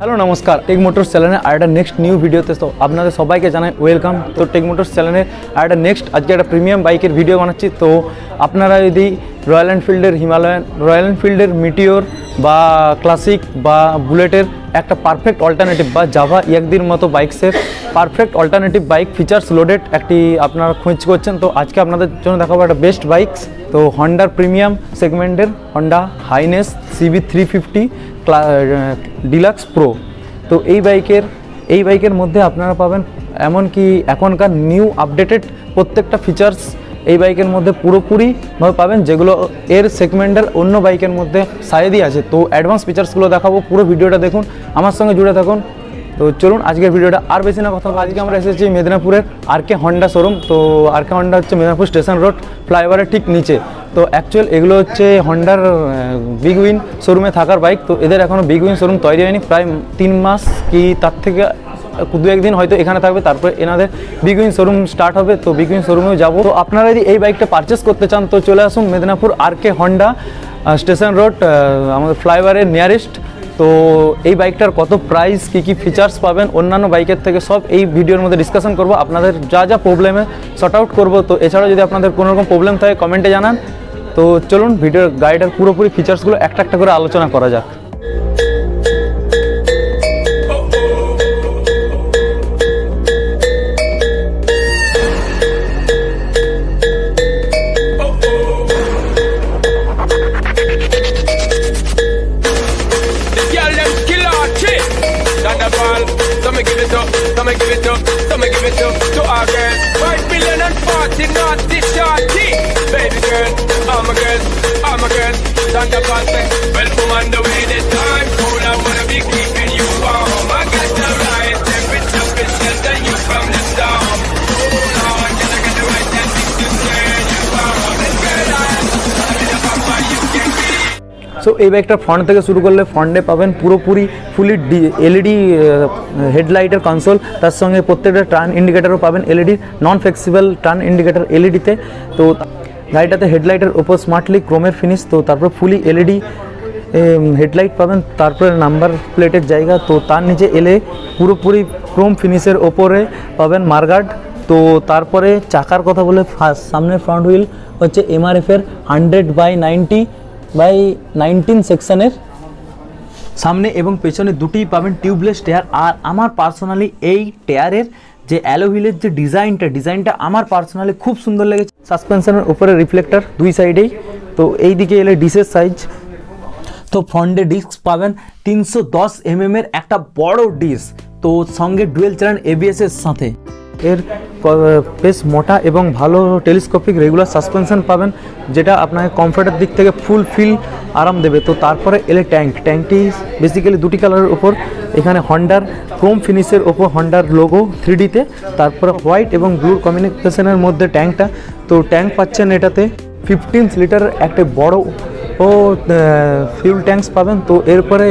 Hello নমস্কার, take motors চ্যানেলে আরেকটা নেক্সট নিউ ভিডিওতে তো আপনাদের সবাইকে জানাই ওয়েলকাম। তো টেক মোটরস চ্যানেলে আরেকটা নেক্সট আজকে একটা প্রিমিয়াম বাইকের ভিডিও বানাচ্ছি। তো আপনারা যদি রয়্যাল এনফিল্ডের হিমালয়ান, রয়্যাল এনফিল্ডের মিটিওর বা ক্লাসিক বা বুলেটের একটা পারফেক্ট অল্টারনেটিভ বা জাভা ইয়াকদির মতো বাইকসের perfect alternative bike features loaded একটি আপনারা খোঁজ করছেন, তো আজকে আপনাদের জন্য দেখাবো একটা বেস্ট বাইকস। তো হন্ডার প্রিমিয়াম সেগমেন্টের Honda highness CB350 deluxe pro. তো এই বাইকের মধ্যে আপনারা পাবেন এমনকি এখনকার নিউ আপডেটেড প্রত্যেকটা ফিচার্স এই বাইকের মধ্যে পুরোপুরিভাবে পাবেন, যেগুলো এর সেগমেন্টের অন্য বাইকের মধ্যে সাইডই আছে। তো অ্যাডভান্স ফিচার্সগুলো দেখাবো, পুরো ভিডিওটা দেখুন, আমার সঙ্গে জুড়ে থাকুন। তো চলুন আজকের ভিডিওটা আর বেশি না কথা, আজকে আমরা এসেছি মেদিনীপুরের RK হন্ডা শোরুম। তো RK হন্ডা হচ্ছে মেদিনীপুর স্টেশন রোড ফ্লাইওভারের ঠিক নিচে। তো অ্যাকচুয়াল এগুলো হচ্ছে হন্ডার বিগ উইন শোরুমে থাকার বাইক। তো এদের এখনও বিগ উইন শোরুম তৈরি হয়নি, প্রায় 3 মাস কি তার থেকে 2-1 দিন হয়তো এখানে থাকবে, তারপরে এনাদের বিগ উইন শোরুম স্টার্ট হবে। তো বিগ উইন শোরুমেও যাবো। তো আপনারা যদি এই বাইকটা পারচেস করতে চান তো চলে আসুন Medinipur RK Honda station road, আমাদের ফ্লাইওভারের নিয়ারেস্ট। তো এই বাইকটার কত প্রাইস, কী ফিচার্স পাবেন অন্যান্য বাইকের থেকে, সব এই ভিডিওর মধ্যে ডিসকাশন করব, আপনাদের যা প্রবলেমে শর্ট আউট করবো। তো এছাড়াও যদি আপনাদের কোনো রকম প্রবলেম থাকে কমেন্টে জানান। তো চলুন ভিডিওর গাইডের পুরোপুরি ফিচার্সগুলো একটা একটা করে আলোচনা করা যাক। To our girls, 5 billion and 40 naughty shorty. Baby girl, all my girls, Thunderball say, well, woman, the way this time cool, I wanna be keeping you warm. I got the right temperature, bitch, shelter you from the storm. Hold on, till I get the right temperature to turn you on. And girl, I'm in the papa, you can be. So এই বাইকটার front থেকে শুরু করলে ফ্রন্টে পাবেন পুরোপুরি ফুলি LED হেডলাইটের console, তার সঙ্গে প্রত্যেকটা টার্ন ইন্ডিকেটারও পাবেন LED নন ফ্লেক্সিবল টার্ন ইন্ডিকেটার LED-তে। তো গাড়িটাতে হেডলাইটের ওপর স্মার্টলি ক্রোমের ফিনিশ, তো তারপর ফুলি LED হেডলাইট পাবেন, তারপরে নাম্বার প্লেটের জায়গা। তো তার নিচে এলে পুরোপুরি ক্রোম ফিনিশের ওপরে পাবেন মার্গার্ড। তো তারপরে চাকার কথা বলে সামনের ফ্রন্ট হুইল হচ্ছে MRF-এর 100/19 সেকশনের সামনে এবং পেছনে দুটিই পাবেন টিউবলেস টায়ার। আর আমার পার্সোনালি এই টায়ারের যে অ্যালো হুইলের যে ডিজাইনটা আমার পার্সোনালি খুব সুন্দর লেগেছে। সাসপেনশনের উপরে রিফ্লেক্টর দুই সাইডেই। তো এই দিকে এলে ডিসের সাইজ, তো ফ্রন্টে ডিস্ক পাবেন 310 mm এর একটা বড় ডিস্ক, তো সঙ্গে ডুয়েল চ্যানেল ABS-এর সাথে। এর বেশ মোটা এবং ভালো টেলিস্কোপিক রেগুলার সাসপেনশন পাবেন, যেটা আপনাকে কমফোর্টের দিক থেকে ফুল ফিল আরাম দেবে। তো তারপরে এলে ট্যাঙ্কটি বেসিক্যালি দুটি কালারের ওপর, এখানে হন্ডার ক্রোম ফিনিশের ওপর হন্ডার লোগো 3D-তে, তারপরে হোয়াইট এবং ব্লু কম্বিনেশনের মধ্যে ট্যাঙ্কটা। তো ট্যাঙ্ক পাচ্ছেন এটাতে 15 লিটারের একটা বড় ফিউল ট্যাঙ্কস পাবেন। তো এরপরে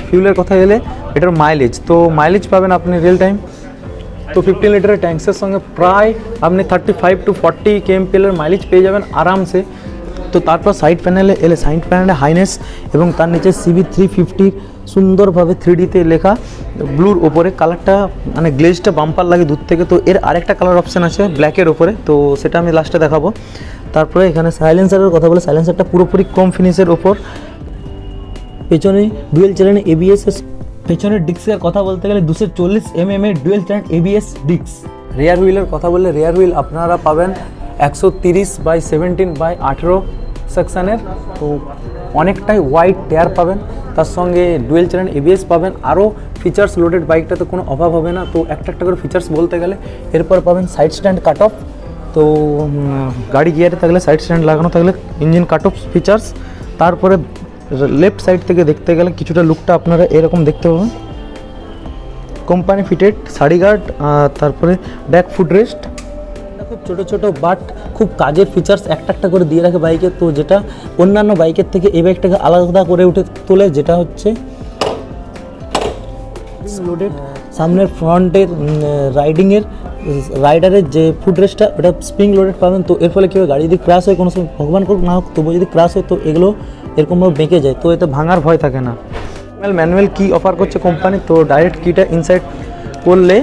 ফিউলের কথা এলে এটার মাইলেজ, তো মাইলেজ পাবেন আপনি রিয়েল টাইম। তো 15 লিটারের ট্যাঙ্কসের সঙ্গে প্রায় আপনি 35 to 40 kmpl মাইলেজ পেয়ে যাবেন আরামসে। তো তারপর সাইড প্যানেলে এলে সাইড প্যানেলে হাইনেস এবং তার নিচে CB350 সুন্দরভাবে 3D-তে লেখা ব্লুর ওপরে। কালারটা মানে গ্লেজটা বাম্পার লাগে দূর থেকে। তো এর আরেকটা কালার অপশান আছে ব্ল্যাকের ওপরে, তো সেটা আমি লাস্টে দেখাবো। তারপরে এখানে সাইলেন্সারের কথা বলে সাইলেন্সারটা পুরোপুরি ক্রোম ফিনিশের ওপর, পেছনে ডুয়েল চ্যানেল ABS। পেছনের ডিস্কের কথা বলতে গেলে 240 mm এর dual channel ABS disc. Rear হুইলের কথা বললে রেয়ার হুইল আপনারা পাবেন 130/17/18 সেকশানের। তো অনেকটাই ওয়াইড টায়ার পাবেন, তার সঙ্গে ডুয়েল চ্যানেল ABS পাবেন। আরও ফিচার্স লোডেড বাইকটাতে কোনো অভাব হবে না। তো একটা করে ফিচার্স বলতে গেলে এরপর পাবেন সাইড স্ট্যান্ড কাট অফ। তো গাড়ি গিয়ারে থাকলে সাইড স্ট্যান্ড লাগানো থাকলে ইঞ্জিন কাট অফ ফিচার্স। তারপরে লেফট সাইড থেকে দেখতে গেলে কিছুটা লুকটা আপনারা এরকম দেখতে পাবেন, কোম্পানি ফিটেড সারি গার্ড, তারপরে ব্যাক ফুট রেস্ট। খুব ছোটো বাট খুব কাজের ফিচার্স একটা করে দিয়ে রাখে বাইকে, তো যেটা অন্যান্য বাইকের থেকে এই বাইকটাকে আলাদা করে তোলে, যেটা হচ্ছে লোডেড সামনের ফ্রন্টের রাইডারের যে ফুট রেস্টটা ওটা স্প্রিং লোডেড পাবেন। তো এর ফলে কী হয়, গাড়ি যদি ক্র্যাশ হয় কোনো সময়, ভগবান করুক না হোক, তবুও যদি ক্র্যাশ হয় তো এগুলো এরকমভাবে বেঁকে যায়, তো এতে ভাঙার ভয় থাকে না। ম্যানুয়াল কি অফার করছে কোম্পানি, তো ডাইরেক্ট কিটা ইনসাইড করলে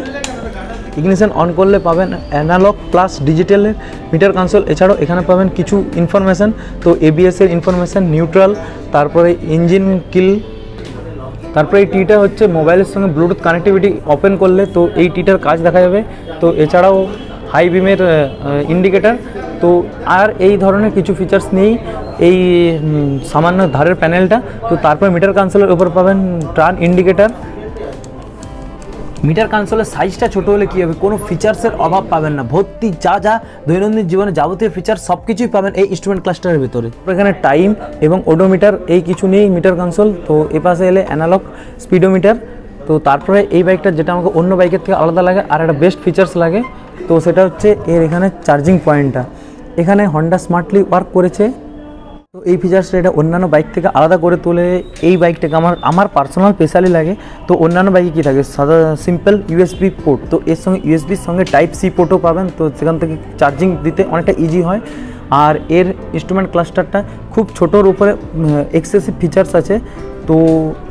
ইগনিশন অন করলে পাবেন অ্যানালগ প্লাস ডিজিটালের মিটার কনসোল, এছাড়াও এখানে পাবেন কিছু ইনফরমেশান, তো এবিএসের ইনফরমেশান, নিউট্রাল, তারপরে ইঞ্জিন কিল, তারপরে এই টিটা হচ্ছে মোবাইলের সঙ্গে ব্লুটুথ কানেক্টিভিটি ওপেন করলে তো এই টিটার কাজ দেখা যাবে। তো এছাড়াও হাই বিমের ইন্ডিকেটার, তো আর এই ধরনের কিছু ফিচার্স নেই এই সামান্য ধারের প্যানেলটা। তো তারপরে মিটার কনসোলের উপর পাবেন টার্ন ইন্ডিকেটার। মিটার কনসোলের সাইজটা ছোট হলে কী হবে, কোনো ফিচার্সের অভাব পাবেন না, ভর্তি যা দৈনন্দিন জীবনে যাবতীয় ফিচার সব কিছুই পাবেন এই ইনস্ট্রুমেন্ট ক্লাস্টারের ভিতরে। এখানে টাইম এবং ওডোমিটার এই কিছু নেই মিটার কনসোল। তো এ পাশে এলে অ্যানালগ স্পিডোমিটার। তো তারপরে এই বাইকটা যেটা আমাকে অন্য বাইকের থেকে আলাদা লাগে আর একটা বেস্ট ফিচার্স লাগে, তো সেটা হচ্ছে এর এখানে চার্জিং পয়েন্টটা। এখানে হন্ডা স্মার্টলি ওয়ার্ক করেছে, তো এই ফিচার্সটা এটা অন্যান্য বাইক থেকে আলাদা করে তোলে। এই বাইকটাকে আমার পার্সোনাল স্পেশালি লাগে। তো অন্যান্য বাইকে কী থাকে, সাদা সিম্পল ইউএসবি পোর্ট, তো এর সঙ্গে ইউএসবির সঙ্গে টাইপ সি পোর্টও পাবেন, তো সেখান থেকে চার্জিং দিতে অনেকটা ইজি হয়। আর এর ইনস্ট্রুমেন্ট ক্লাস্টারটা খুব ছোটোর উপরে এক্সেসিভ ফিচার্স আছে। তো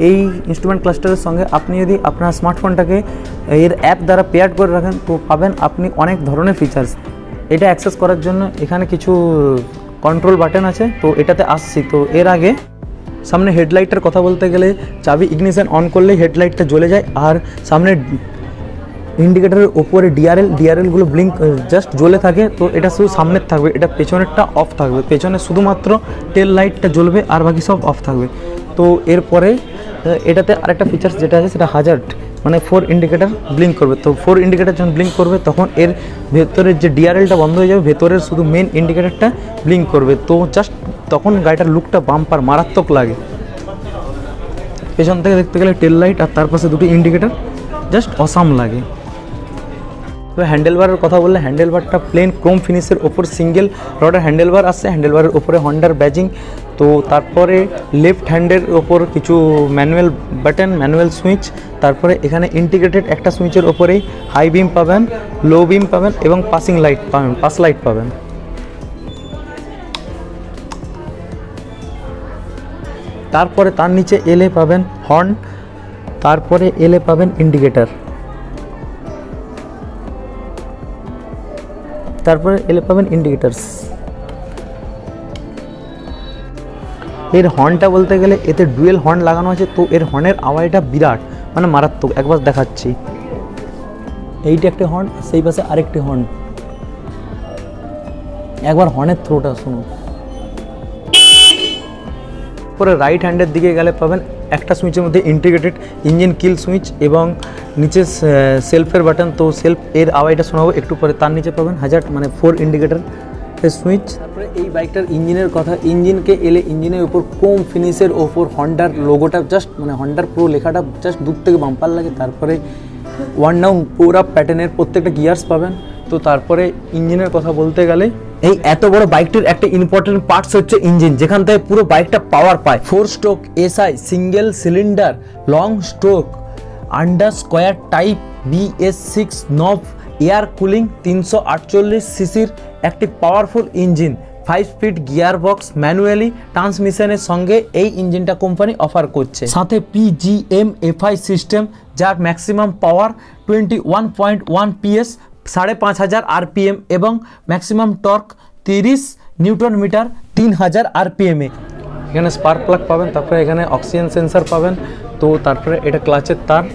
এই ইনস্ট্রুমেন্ট ক্লাস্টারের সঙ্গে আপনি যদি আপনার স্মার্টফোনটাকে এর অ্যাপ দ্বারা পেয়ার করে রাখেন, তো পাবেন আপনি অনেক ধরনের ফিচার্স। এটা অ্যাক্সেস করার জন্য এখানে কিছু কন্ট্রোল বাটন আছে, তো এটাতে আসছি। তো এর আগে সামনে হেডলাইটের কথা বলতে গেলে চাবি ইগনিশন অন করলেই হেডলাইটটা জ্বলে যায়, আর সামনে ইন্ডিকেটারের ওপরে ডিআরএলগুলো ব্লিঙ্ক জাস্ট জ্বলে থাকে। তো এটা শুধু সামনের থাকবে, এটা পেছনেরটা অফ থাকবে, পেছনে শুধুমাত্র টেল লাইটটা জ্বলবে আর বাকি সব অফ থাকবে। তো এরপরে এটাতে আরেকটা ফিচার্স যেটা আছে সেটা হাজার্ড, মানে 4 ইন্ডিকেটার ব্লিঙ্ক করবে। তো 4 ইন্ডিকেটার যখন ব্লিঙ্ক করবে তখন এর ভেতরের যে ডিআরএলটা বন্ধ হয়ে যাবে, ভেতরের শুধু মেন ইন্ডিকেটারটা ব্লিঙ্ক করবে। তো জাস্ট তখন গাড়িটার লুকটা বাম্পার মারাত্মক লাগে। পেছন থেকে দেখতে গেলে টেল লাইট আর তার পাশে দুটো ইন্ডিকেটার জাস্ট অসাম লাগে। তো হ্যান্ডেলবারের কথা বললে হ্যান্ডেলবারটা প্লেন ক্রোম ফিনিশের ওপর সিঙ্গেল রডের হ্যান্ডেলবার আসছে, হ্যান্ডেলবারের ওপরে হন্ডার ব্যাজিং। তো তারপরে লেফট হ্যান্ডের ওপর কিছু ম্যানুয়াল বাটন, ম্যানুয়াল সুইচ, তারপরে এখানে ইন্টিগ্রেটেড একটা সুইচের ওপরেই হাই বিম পাবেন, লো বিম পাবেন এবং পাসিং লাইট পাবেন, পাস লাইট পাবেন। তারপরে তার নিচে এলে পাবেন হর্ন, তারপরে এলে পাবেন ইন্ডিকেটার, তারপরে এলে পাবেন ইন্ডিকেটার্স। এর হর্নটা বলতে গেলে এতে ডুয়েল হর্ন লাগানো আছে, তো এর হর্নের আওয়াজটা বিরাট, মানে মারাত্মক। একবার দেখাচ্ছি, এইটা একটা হর্ন, সেই পাশে আরেকটি হর্ন, একবার হর্নের থ্রোটা শুনুন। পরে রাইট হ্যান্ডের দিকে গেলে পাবেন একটা সুইচের মধ্যে ইন্টিগ্রেটেড ইঞ্জিন কিল সুইচ এবং নিচে সেলফের বাটন। তো সেলফ এর আওয়াজটা শোনাবো একটু পরে। তার নিচে পাবেন হাজার, মানে 4 ইন্ডিকেটার সুইচ। তারপরে এই বাইকটার ইঞ্জিনের কথা, ইঞ্জিনকে এলে ইঞ্জিনের উপর ক্রোম ফিনিশের ওপর হন্ডার লোগোটা জাস্ট, মানে হন্ডার প্রো লেখাটা জাস্ট দূর থেকে বাম্পার লাগে। তারপরে 1 ডাউন পুরো প্যাটার্নের প্রত্যেকটা গিয়ার্স পাবেন। তো তারপরে ইঞ্জিনের কথা বলতে গেলে এই এত বড় বাইকটির একটা ইম্পর্টেন্ট পার্টস হচ্ছে ইঞ্জিন, যেখান থেকে পুরো বাইকটা পাওয়ার পায়। 4 stroke SI single cylinder long stroke under square type BS6 নব এয়ার কুলিং 348 সিসির একটি powerful engine, 5 speed gearbox, manually ট্রান্সমিশনের সঙ্গে এই ইঞ্জিনটা কোম্পানি অফার করছে। সাথে PGM-FI সিস্টেম, যার ম্যাক্সিমাম পাওয়ার 21.1 PS, 5500 RPM এবং maximum torque 30 newton metre 3000 RPM এ। এখানে স্পার্ক প্লাগ পাবেন, তারপরে এখানে অক্সিজেন সেন্সার পাবেন। তো তারপরে এটা ক্লাচের তার।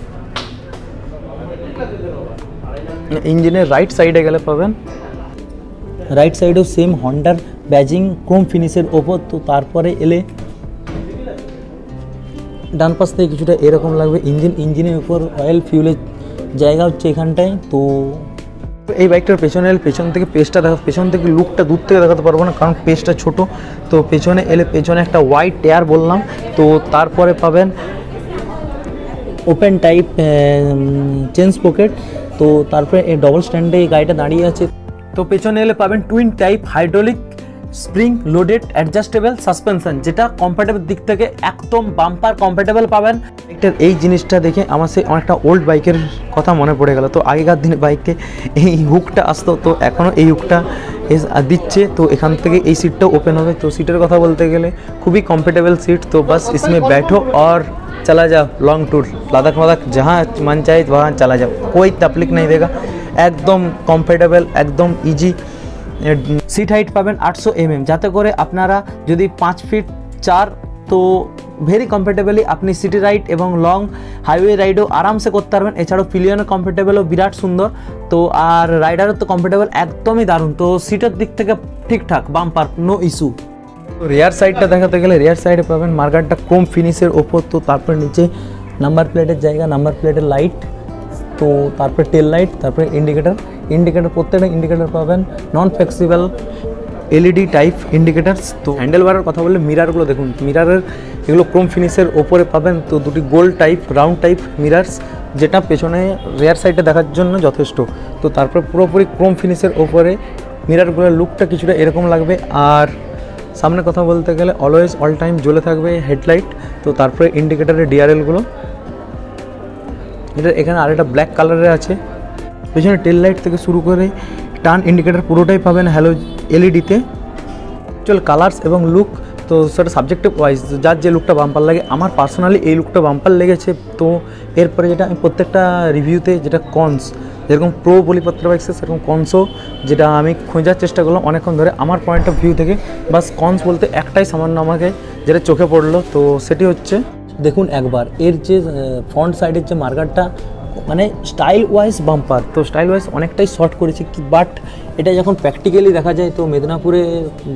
ইঞ্জিনের রাইট সাইডে গেলে পাবেন, রাইট সাইডেও সেম হন্ডার ব্যাজিং ক্রোম ফিনিশের ওপর। তো তারপরে এলে ডান পাশ থেকে কিছুটা এরকম লাগবে ইঞ্জিনের উপর অয়েল ফিউলের জায়গা হচ্ছে এখানটায়। তো এই বাইকটার পেছনে এলে পেছন থেকে পেজটা পেছন থেকে লুকটা দূর থেকে দেখাতে পারবো না, কারণ পেজটা ছোট। তো পেছনে এলে পেছনে একটা হোয়াইট টায়ার বললাম। তো তারপরে পাবেন ওপেন টাইপ চেঞ্জ পকেট। তো তারপরে এই ডবল স্ট্যান্ডে এই গাড়িটা দাঁড়িয়ে আছে। তো পেছনে এলে পাবেন twin type hydraulic spring loaded adjustable suspension, যেটা কম্প্যাটেবল দিক থেকে একদম বাম্পার কম্প্যাটেবল পাবেন। এটার এই জিনিসটা দেখে আমার সেই অনেকটা ওল্ড বাইকের কথা মনে পড়ে গেল। তো আগেকার দিনে বাইকে এই হুকটা আসতো, তো এখনও এই হুকটা দিচ্ছে। তো এখান থেকে এই সিটটাও ওপেন হবে। তো সিটের কথা বলতে গেলে খুবই কম্ফर्टेबल सीट। तो बस इसमें बैठो और चला जाओ लॉन्ग टूर, लद्दाख वद्दाख जहाँ मन चाहे वहाँ चला जाओ, कोई तकलीफ नहीं देगा, एकदम कम्फर्टेबल, एकदम इजी। सीट हाइट पाবেন 800 mm, যাতে করে আপনারা যদি 5 ফিট 4 তো ভেরি কমফর্টেবলি আপনি সিটি রাইড এবং লং হাইওয়ে রাইডও আরামসে করতে পারবেন। এছাড়াও পিলিয়নের কমফর্টেবলও বিরাট সুন্দর। তো আর রাইডারও তো কমফর্টেবল একদমই দারুণ। তো সিটের দিক থেকে ঠিকঠাক, বাম্পার নো ইস্যু। তো রিয়ার সাইডটা দেখাতে গেলে রিয়ার সাইডে পাবেন মার্কারটা ক্রোম ফিনিশের ওপর। তো তারপর নিচে নাম্বার প্লেটের জায়গা, নাম্বার প্লেটের লাইট, তো তারপর টেল লাইট, তারপরে ইন্ডিকেটার প্রত্যেকটা ইন্ডিকেটার পাবেন নন ফ্লেক্সিবল এলইডি টাইপ ইন্ডিকেটার্স। তো হ্যান্ডেল বারের কথা বললে মিরারগুলো দেখুন, মিরারের এগুলো ক্রোম ফিনিশের ওপরে পাবেন। তো দুটি gold type round type mirrors, যেটা পেছনে রিয়ার সাইডে দেখার জন্য যথেষ্ট। তো তারপর পুরোপুরি ক্রোম ফিনিশের ওপরে মিরারগুলোর লুকটা কিছুটা এরকম লাগবে। আর সামনে কথা বলতে গেলে অলওয়েজ অল টাইম জ্বলে থাকবে হেডলাইট। তো তারপরে ইন্ডিকেটারের ডিআরএলগুলো, এটা এখানে আরেকটা ব্ল্যাক কালারের আছে। পেছনে টেল লাইট থেকে শুরু করে টার্ন ইন্ডিকেটার পুরোটাই পাবেন হ্যালো এলইডিতে। অ্যাকচুয়াল কালার্স এবং লুক তো সেটা সাবজেক্টিভ ওয়াইজ, যার যে লুকটা বাম্পার লাগে। আমার পার্সোনালি এই লুকটা বাম্পার লেগেছে। তো এরপরে যেটা আমি প্রত্যেকটা রিভিউতে যেটা কনস, যেরকম প্রো বলিপত্র বাইকসে সেরকম কনসও, যেটা আমি খোঁজার চেষ্টা করলাম অনেকক্ষণ ধরে আমার পয়েন্ট অফ ভিউ থেকে। বাস কনস বলতে একটাই সামান্য আমাকে যেটা চোখে পড়লো, তো সেটি হচ্ছে দেখুন একবার এর যে ফ্রন্ট সাইডের যে মার্কারটা, মানে স্টাইল ওয়াইজ বাম্পার। তো স্টাইল ওয়াইজ অনেকটাই শর্ট করেছি, বাট এটা যখন প্র্যাকটিক্যালি দেখা যায় তো মেদিনীপুরে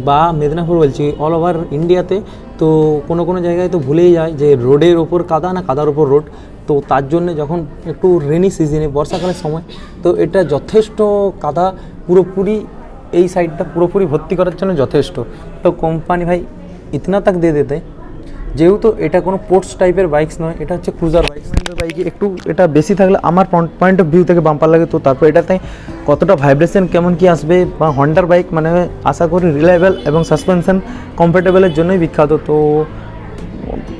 বা মেদিনীপুর বলছি অল ওভার ইন্ডিয়াতে, তো কোনো জায়গায় তো ভুলেই যায় যে রোডের ওপর কাদা না কাদার ওপর রোড। তো তার জন্য যখন একটু রেনি সিজনে বর্ষাকালের সময়, তো এটা যথেষ্ট কাদা পুরোপুরি এই সাইডটা পুরোপুরি ভর্তি করার জন্য যথেষ্ট। তো কোম্পানি ভাই ইতনা তাক দিয়ে দিতে, যেহেতু এটা কোনো স্পোর্টস টাইপের বাইকস নয়, এটা হচ্ছে ক্রুজার বাইকস। বাইকে একটু এটা বেশি থাকলে আমার পয়েন্ট অফ ভিউ থেকে বাম্পার লাগে। তো তারপর এটাতে কতটা ভাইব্রেশন কেমন কি আসবে, বা হন্ডার বাইক মানে আশা করি রিলায়েবল এবং সাসপেনশন কমফর্টেবলের জন্যই বিখ্যাত। তো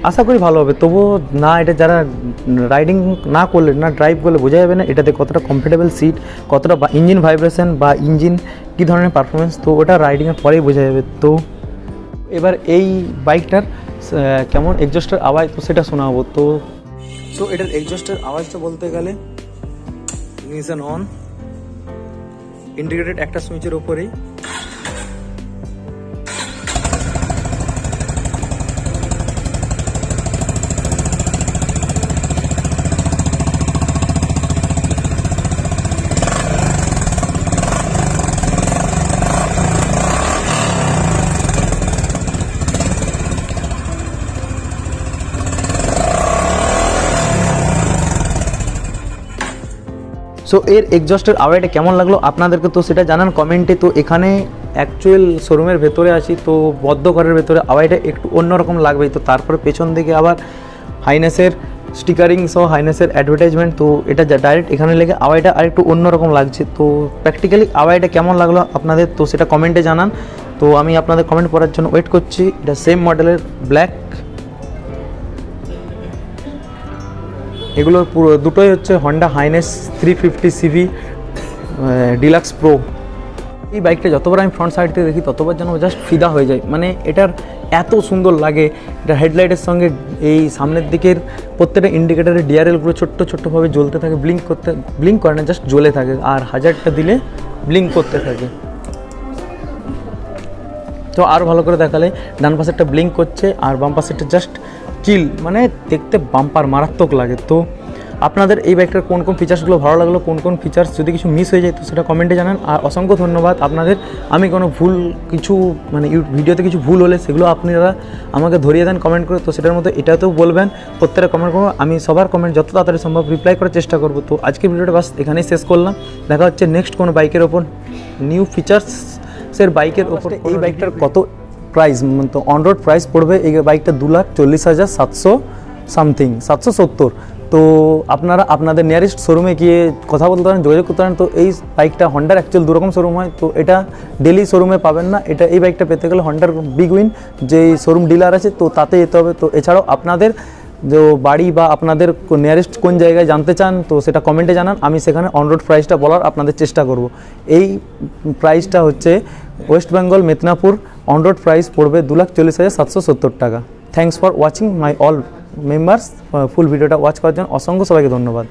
আশা করি ভালো হবে। তবুও না, এটা যারা রাইডিং না করলে না ড্রাইভ করলে বোঝা যাবে না এটাতে কতটা কমফর্টেবল সিট, কতটা ইঞ্জিন ভাইব্রেশন বা ইঞ্জিন কী ধরনের পারফরমেন্স, তো ওটা রাইডিংয়ের পরেই বোঝা যাবে। তো এবার এই বাইকটার কেমন এক্সজস্টের আওয়াজ, তো সেটা শোনাবো। তো এটার এক্সজস্টের আওয়াজটা বলতে গেলে ইগনিশন অন, ইন্টিগ্রেটেড একটা সুইচের ওপরেই। সো এর এক্সজস্টের আওয়াজটা কেমন লাগলো আপনাদেরকে, তো সেটা জানান কমেন্টে। তো এখানে অ্যাকচুয়াল শোরুমের ভেতরে আছি, তো বদ্ধ ঘরের ভেতরে আওয়াজটা একটু অন্যরকম লাগবেই। তো তারপরে পেছন দিকে আবার হাইনেসের স্টিকারিং সহ হাইনেসের অ্যাডভার্টাইজমেন্ট, তো এটা ডাইরেক্ট এখানে লেগে আওয়াজটা আর একটু অন্যরকম লাগছে। তো প্র্যাকটিক্যালি আওয়াজটা কেমন লাগলো আপনাদের, তো সেটা কমেন্টে জানান। তো আমি আপনাদের কমেন্ট পড়ার জন্য ওয়েট করছি। এটা সেম মডেলের ব্ল্যাক, এগুলো পুরো দুটোই হচ্ছে Honda highness 350 CV deluxe pro. এই বাইকটা যতবার আমি ফ্রন্ট সাইড থেকে দেখি ততবার যেন জাস্ট ফিদা হয়ে যায়, মানে এটার এত সুন্দর লাগে। এটা হেডলাইটের সঙ্গে এই সামনের দিকের প্রত্যেকটা ইন্ডিকেটারের ডিআরএলগুলো ছোট্টভাবে জ্বলতে থাকে, ব্লিঙ্ক করে না, জাস্ট জ্বলে থাকে। আর হাজারটা দিলে ব্লিঙ্ক করতে থাকে। তো আরও ভালো করে দেখালে ডান পাশেরটা ব্লিঙ্ক করছে আর বাম পাশেরটা জাস্ট চিল, মানে দেখতে বাম্পার মারাত্মক লাগে। তো আপনাদের এই বাইকটার কোন ফিচার্সগুলো ভালো লাগলো, কোন ফিচার্স যদি কিছু মিস হয়ে যায় তো সেটা কমেন্টে জানান। আর অসংখ্য ধন্যবাদ আপনাদের। আমি কোনো ভুল কিছু মানে ভিডিওতে কিছু ভুল হলে সেগুলো আপনারা আমাকে ধরিয়ে দেন কমেন্ট করে। তো সেটার মধ্যে এটাতেও বলবেন, প্রত্যেকটা কমেন্ট করবো, আমি সবার কমেন্ট যত তাড়াতাড়ি সম্ভব রিপ্লাই করার চেষ্টা করবো। তো আজকের ভিডিওটা বাস এখানেই শেষ করলাম। দেখা হচ্ছে নেক্সট কোনো বাইকের ওপর নিউ ফিচার্সের বাইকের ওপর। এই বাইকটার কত প্রাইস, তো অন রোড প্রাইস পড়বে এই বাইকটা 2,40,700 সামথিং, 770। তো আপনারা আপনাদের নিয়ারেস্ট শোরুমে গিয়ে কথা বলতে পারেন, যোগাযোগ করতে পারেন। তো এই বাইকটা হন্ডার অ্যাকচুয়াল দুরকম শোরুম হয়, তো এটা ডেলি শোরুমে পাবেন না। এটা এই বাইকটা পেতে গেলে হন্ডার বিগ উইন যে শোরুম ডিলার আছে তো তাতে যেতে হবে। তো এছাড়াও আপনাদের যে বাড়ি বা আপনাদের নিয়ারেস্ট কোন জায়গায় জানতে চান তো সেটা কমেন্টে জানান, আমি সেখানে অনরোড প্রাইসটা বলার আপনাদের চেষ্টা করব। এই প্রাইসটা হচ্ছে West Bengal Medinipur on road price পড়বে 2,40,770 টাকা। Thanks for watching my all members. Full ভিডিওটা ওয়াচ করার জন্য অসংখ্য সবাইকে ধন্যবাদ।